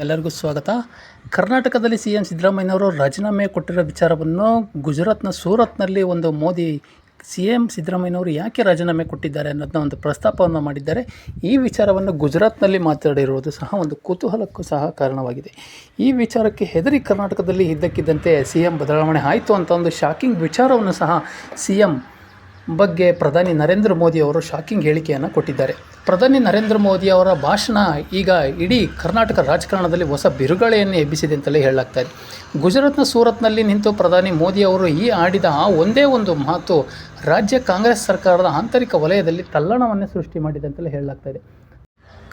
ಎಲ್ಲರಿಗೂ ಸ್ವಾಗತ. ಕರ್ನಾಟಕದಲ್ಲಿ ಸಿಎಂ ಸಿದ್ದರಾಮಯ್ಯನವರು ರಾಜೀನಾಮೆ ಕೊಟ್ಟಿರೋ ವಿಚಾರವನ್ನು ಗುಜರಾತ್ನ ಸೂರತ್ನಲ್ಲಿ ಒಂದು ಮೋದಿ ಸಿಎಂ ಸಿದ್ದರಾಮಯ್ಯನವರು ಯಾಕೆ ರಾಜೀನಾಮೆ ಕೊಟ್ಟಿದ್ದಾರೆ ಅನ್ನೋದನ್ನ ಒಂದು ಪ್ರಸ್ತಾಪವನ್ನು ಮಾಡಿದ್ದಾರೆ. ಈ ವಿಚಾರವನ್ನು ಗುಜರಾತ್ನಲ್ಲಿ ಮಾತಾಡಿರುವುದು ಸಹ ಒಂದು ಕುತೂಹಲಕ್ಕೂ ಸಹ ಕಾರಣವಾಗಿದೆ. ಈ ವಿಚಾರಕ್ಕೆ ಹೆದರಿ ಕರ್ನಾಟಕದಲ್ಲಿ ಇದ್ದಕ್ಕಿದ್ದಂತೆ ಸಿಎಂ ಬದಲಾವಣೆ ಆಯಿತು ಅಂತ ಒಂದು ಶಾಕಿಂಗ್ ವಿಚಾರವನ್ನು ಸಹ ಸಿಎಂ ಬಗ್ಗೆ ಪ್ರಧಾನಿ ನರೇಂದ್ರ ಮೋದಿ ಅವರು ಶಾಕಿಂಗ್ ಹೇಳಿಕೆಯನ್ನು ಕೊಟ್ಟಿದ್ದಾರೆ. ಪ್ರಧಾನಿ ನರೇಂದ್ರ ಮೋದಿ ಅವರ ಭಾಷಣ ಈಗ ಇಡೀ ಕರ್ನಾಟಕ ರಾಜಕಾರಣದಲ್ಲಿ ಹೊಸ ಬಿರುಗಾಳಿಯನ್ನು ಎಬ್ಬಿಸಿದೆ ಅಂತಲೇ ಹೇಳಲಾಗ್ತಾ ಇದೆ. ಗುಜರಾತ್ನ ಸೂರತ್ನಲ್ಲಿ ನಿಂತು ಪ್ರಧಾನಿ ಮೋದಿ ಅವರು ಆಡಿದ ಆ ಒಂದೇ ಒಂದು ಮಾತು ರಾಜ್ಯ ಕಾಂಗ್ರೆಸ್ ಸರ್ಕಾರದ ಆಂತರಿಕ ವಲಯದಲ್ಲಿ ತಲ್ಲಣವನ್ನೇ ಸೃಷ್ಟಿ ಮಾಡಿದೆ ಅಂತಲೇ ಹೇಳಲಾಗ್ತಾ ಇದೆ.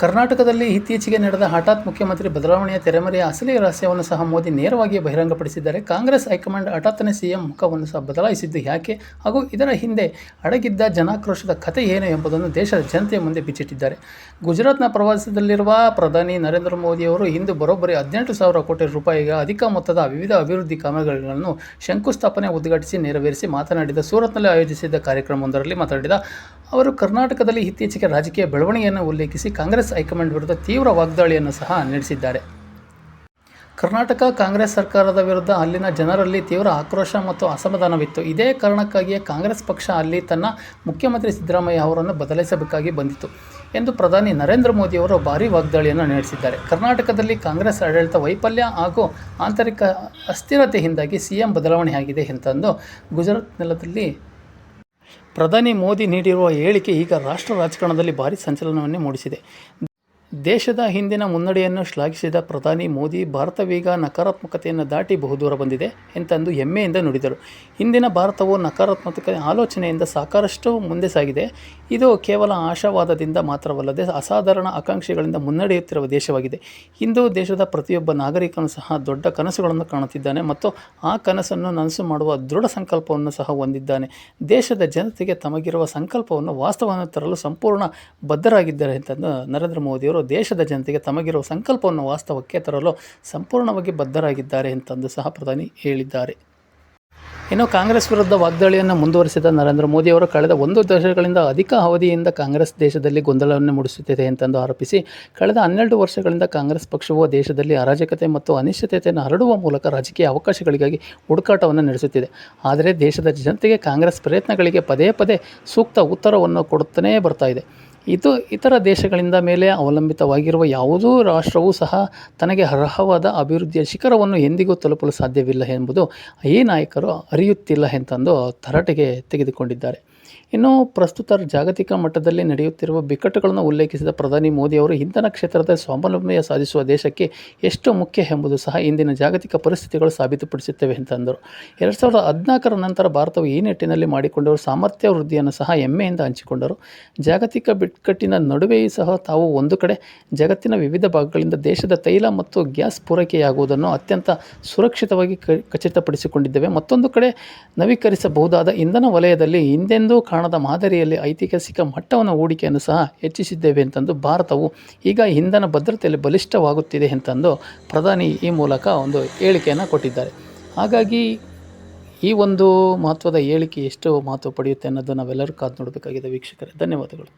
ಕರ್ನಾಟಕದಲ್ಲಿ ಇತ್ತೀಚೆಗೆ ನಡೆದ ಹಠಾತ್ ಮುಖ್ಯಮಂತ್ರಿ ಬದಲಾವಣೆಯ ತೆರೆಮರೆಯ ಅಸಲಿ ರಹಸ್ಯವನ್ನು ಸಹ ಮೋದಿ ನೇರವಾಗಿ ಬಹಿರಂಗಪಡಿಸಿದ್ದಾರೆ. ಕಾಂಗ್ರೆಸ್ ಹೈಕಮಾಂಡ್ ಹಠಾತ್ತನೆ ಸಿಎಂ ಮುಖವನ್ನು ಸಹ ಬದಲಾಯಿಸಿದ್ದು ಯಾಕೆ ಹಾಗೂ ಇದರ ಹಿಂದೆ ಅಡಗಿದ್ದ ಜನಾಕ್ರೋಶದ ಕಥೆ ಏನು ಎಂಬುದನ್ನು ದೇಶದ ಜನತೆಯ ಮುಂದೆ ಬಿಚ್ಚಿಟ್ಟಿದ್ದಾರೆ. ಗುಜರಾತ್ನ ಪ್ರವಾಸದಲ್ಲಿರುವ ಪ್ರಧಾನಿ ನರೇಂದ್ರ ಮೋದಿ ಅವರು ಇಂದು ಬರೋಬ್ಬರಿ 18,000 ಕೋಟಿ ರೂಪಾಯಿಗೆ ಅಧಿಕ ಮೊತ್ತದ ವಿವಿಧ ಅಭಿವೃದ್ಧಿ ಕಾಮಗಾರಿಗಳನ್ನು ಶಂಕುಸ್ಥಾಪನೆ ಉದ್ಘಾಟಿಸಿ ನೆರವೇರಿಸಿ ಮಾತನಾಡಿದ ಸೂರತ್ನಲ್ಲಿ ಆಯೋಜಿಸಿದ್ದ ಕಾರ್ಯಕ್ರಮವೊಂದರಲ್ಲಿ ಮಾತನಾಡಿದ ಅವರು ಕರ್ನಾಟಕದಲ್ಲಿ ಇತ್ತೀಚೆಗೆ ರಾಜಕೀಯ ಬೆಳವಣಿಗೆಯನ್ನು ಉಲ್ಲೇಖಿಸಿ ಕಾಂಗ್ರೆಸ್ ಹೈಕಮಾಂಡ್ ವಿರುದ್ಧ ತೀವ್ರ ವಾಗ್ದಾಳಿಯನ್ನು ಸಹ ನಡೆಸಿದ್ದಾರೆ. ಕರ್ನಾಟಕ ಕಾಂಗ್ರೆಸ್ ಸರ್ಕಾರದ ವಿರುದ್ಧ ಅಲ್ಲಿನ ಜನರಲ್ಲಿ ತೀವ್ರ ಆಕ್ರೋಶ ಮತ್ತು ಅಸಮಾಧಾನವಿತ್ತು. ಇದೇ ಕಾರಣಕ್ಕಾಗಿಯೇ ಕಾಂಗ್ರೆಸ್ ಪಕ್ಷ ಅಲ್ಲಿ ತನ್ನ ಮುಖ್ಯಮಂತ್ರಿ ಸಿದ್ದರಾಮಯ್ಯ ಅವರನ್ನು ಬದಲಾಯಿಸಬೇಕಾಗಿ ಬಂದಿತು ಎಂದು ಪ್ರಧಾನಿ ನರೇಂದ್ರ ಮೋದಿ ಅವರು ಭಾರೀ ವಾಗ್ದಾಳಿಯನ್ನು ನಡೆಸಿದ್ದಾರೆ. ಕರ್ನಾಟಕದಲ್ಲಿ ಕಾಂಗ್ರೆಸ್ ಆಡಳಿತ ವೈಫಲ್ಯ ಹಾಗೂ ಆಂತರಿಕ ಅಸ್ಥಿರತೆಯಿಂದಾಗಿ ಸಿಎಂ ಬದಲಾವಣೆಯಾಗಿದೆ ಎಂತಂದು ಗುಜರಾತ್ ನೆಲದಲ್ಲಿ ಪ್ರಧಾನಿ ಮೋದಿ ನೀಡಿರುವ ಹೇಳಿಕೆ ಈಗ ರಾಷ್ಟ್ರ ರಾಜಕಾರಣದಲ್ಲಿ ಭಾರೀ ಸಂಚಲನವನ್ನೇ ಮೂಡಿಸಿದೆ. ದೇಶದ ಹಿಂದಿನ ಮುನ್ನಡೆಯನ್ನು ಶ್ಲಾಘಿಸಿದ ಪ್ರಧಾನಿ ಮೋದಿ ಭಾರತವೀಗ ನಕಾರಾತ್ಮಕತೆಯನ್ನು ದಾಟಿ ಬಹುದೂರ ಬಂದಿದೆ ಎಂತಂದು ಹೆಮ್ಮೆಯಿಂದ ನುಡಿದರು. ಹಿಂದಿನ ಭಾರತವು ನಕಾರಾತ್ಮಕ ಆಲೋಚನೆಯಿಂದ ಸಾಕಷ್ಟು ಮುಂದೆ ಸಾಗಿದೆ. ಇದು ಕೇವಲ ಆಶಾವಾದದಿಂದ ಮಾತ್ರವಲ್ಲದೆ ಅಸಾಧಾರಣ ಆಕಾಂಕ್ಷೆಗಳಿಂದ ಮುನ್ನಡೆಯುತ್ತಿರುವ ದೇಶವಾಗಿದೆ. ಇಂದು ದೇಶದ ಪ್ರತಿಯೊಬ್ಬ ನಾಗರಿಕನು ಸಹ ದೊಡ್ಡ ಕನಸುಗಳನ್ನು ಕಾಣುತ್ತಿದ್ದಾನೆ ಮತ್ತು ಆ ಕನಸನ್ನು ನನಸು ಮಾಡುವ ದೃಢ ಸಂಕಲ್ಪವನ್ನು ಸಹ ಹೊಂದಿದ್ದಾನೆ. ದೇಶದ ಜನತೆಗೆ ತಮಗಿರುವ ಸಂಕಲ್ಪವನ್ನು ವಾಸ್ತವವನ್ನು ತರಲು ಸಂಪೂರ್ಣ ಬದ್ಧರಾಗಿದ್ದಾರೆ ಎಂತಂದು ನರೇಂದ್ರ ಮೋದಿಯವರು ದೇಶದ ಜನತೆಗೆ ತಮಗಿರುವ ಸಂಕಲ್ಪವನ್ನು ವಾಸ್ತವಕ್ಕೆ ತರಲು ಸಂಪೂರ್ಣವಾಗಿ ಬದ್ಧರಾಗಿದ್ದಾರೆ ಎಂತಂದು ಸಹ ಪ್ರಧಾನಿ ಹೇಳಿದ್ದಾರೆ. ಇನ್ನು ಕಾಂಗ್ರೆಸ್ ವಿರುದ್ಧ ವಾಗ್ದಾಳಿಯನ್ನು ಮುಂದುವರಿಸಿದ ನರೇಂದ್ರ ಮೋದಿ ಅವರು ಕಳೆದ 1 ದಶಕಗಳಿಂದ ಅಧಿಕ ಅವಧಿಯಿಂದ ಕಾಂಗ್ರೆಸ್ ದೇಶದಲ್ಲಿ ಗೊಂದಲವನ್ನು ಮೂಡಿಸುತ್ತಿದೆ ಎಂತಂದು ಆರೋಪಿಸಿ ಕಳೆದ 12 ವರ್ಷಗಳಿಂದ ಕಾಂಗ್ರೆಸ್ ಪಕ್ಷವು ದೇಶದಲ್ಲಿ ಅರಾಜಕತೆ ಮತ್ತು ಅನಿಶ್ಚಿತತೆಯನ್ನು ಹರಡುವ ಮೂಲಕ ರಾಜಕೀಯ ಅವಕಾಶಗಳಿಗಾಗಿ ಹುಡುಕಾಟವನ್ನು ನಡೆಸುತ್ತಿದೆ. ಆದರೆ ದೇಶದ ಜನತೆಗೆ ಕಾಂಗ್ರೆಸ್ ಪ್ರಯತ್ನಗಳಿಗೆ ಪದೇ ಪದೇ ಸೂಕ್ತ ಉತ್ತರವನ್ನು ಕೊಡುತ್ತಲೇ ಬರ್ತಾ ಇದೆ. ಇದು ಇತರ ದೇಶಗಳಿಂದ ಮೇಲೆ ಅವಲಂಬಿತವಾಗಿರುವ ಯಾವುದೂ ರಾಷ್ಟ್ರವೂ ಸಹ ತನಗೆ ಅರ್ಹವಾದ ಅಭಿವೃದ್ಧಿಯ ಶಿಖರವನ್ನು ಎಂದಿಗೂ ತಲುಪಲು ಸಾಧ್ಯವಿಲ್ಲ ಎಂಬುದು ಈ ನಾಯಕರು ಅರಿಯುತ್ತಿಲ್ಲ ಎಂತಂದು ತರಾಟೆಗೆ ತೆಗೆದುಕೊಂಡಿದ್ದಾರೆ. ಇನ್ನು ಪ್ರಸ್ತುತ ಜಾಗತಿಕ ಮಟ್ಟದಲ್ಲಿ ನಡೆಯುತ್ತಿರುವ ಬಿಕ್ಕಟ್ಟುಗಳನ್ನು ಉಲ್ಲೇಖಿಸಿದ ಪ್ರಧಾನಿ ಮೋದಿ ಅವರು ಇಂಧನ ಕ್ಷೇತ್ರದ ಸ್ವಾವಲಂಬನೆ ಸಾಧಿಸುವ ದೇಶಕ್ಕೆ ಎಷ್ಟು ಮುಖ್ಯ ಎಂಬುದು ಸಹ ಇಂದಿನ ಜಾಗತಿಕ ಪರಿಸ್ಥಿತಿಗಳು ಸಾಬೀತುಪಡಿಸುತ್ತವೆ ಎಂತಂದರು. 2014 ನಂತರ ಭಾರತವು ಈ ನಿಟ್ಟಿನಲ್ಲಿ ಮಾಡಿಕೊಂಡಿರುವ ಸಾಮರ್ಥ್ಯ ವೃದ್ಧಿಯನ್ನು ಸಹ ಹೆಮ್ಮೆಯಿಂದ ಹಂಚಿಕೊಂಡರು. ಜಾಗತಿಕ ಬಿಕ್ಕಟ್ಟಿನ ನಡುವೆಯೂ ಸಹ ತಾವು ಒಂದು ಕಡೆ ಜಗತ್ತಿನ ವಿವಿಧ ಭಾಗಗಳಿಂದ ದೇಶದ ತೈಲ ಮತ್ತು ಗ್ಯಾಸ್ ಪೂರೈಕೆಯಾಗುವುದನ್ನು ಅತ್ಯಂತ ಸುರಕ್ಷಿತವಾಗಿ ಖಚಿತಪಡಿಸಿಕೊಂಡಿದ್ದೇವೆ. ಮತ್ತೊಂದು ಕಡೆ ನವೀಕರಿಸಬಹುದಾದ ಇಂಧನ ವಲಯದಲ್ಲಿ ಹಿಂದೆಂದೂ ಕಾಣದ ಮಾದರಿಯಲ್ಲಿ ಐತಿಹಾಸಿಕ ಮಟ್ಟವನ್ನು ಹೂಡಿಕೆಯನ್ನು ಸಹ ಹೆಚ್ಚಿಸಿದ್ದೇವೆ ಎಂತಂದು ಭಾರತವು ಈಗ ಇಂಧನ ಭದ್ರತೆಯಲ್ಲಿ ಬಲಿಷ್ಠವಾಗುತ್ತಿದೆ ಎಂತಂದು ಪ್ರಧಾನಿ ಈ ಮೂಲಕ ಒಂದು ಹೇಳಿಕೆಯನ್ನು ಕೊಟ್ಟಿದ್ದಾರೆ. ಹಾಗಾಗಿ ಈ ಒಂದು ಮಹತ್ವದ ಹೇಳಿಕೆ ಎಷ್ಟು ಮಹತ್ವ ಪಡೆಯುತ್ತೆ ಅನ್ನೋದು ನಾವೆಲ್ಲರೂ ಕಾದು ನೋಡಬೇಕಾಗಿದೆ. ವೀಕ್ಷಕರೇ, ಧನ್ಯವಾದಗಳು.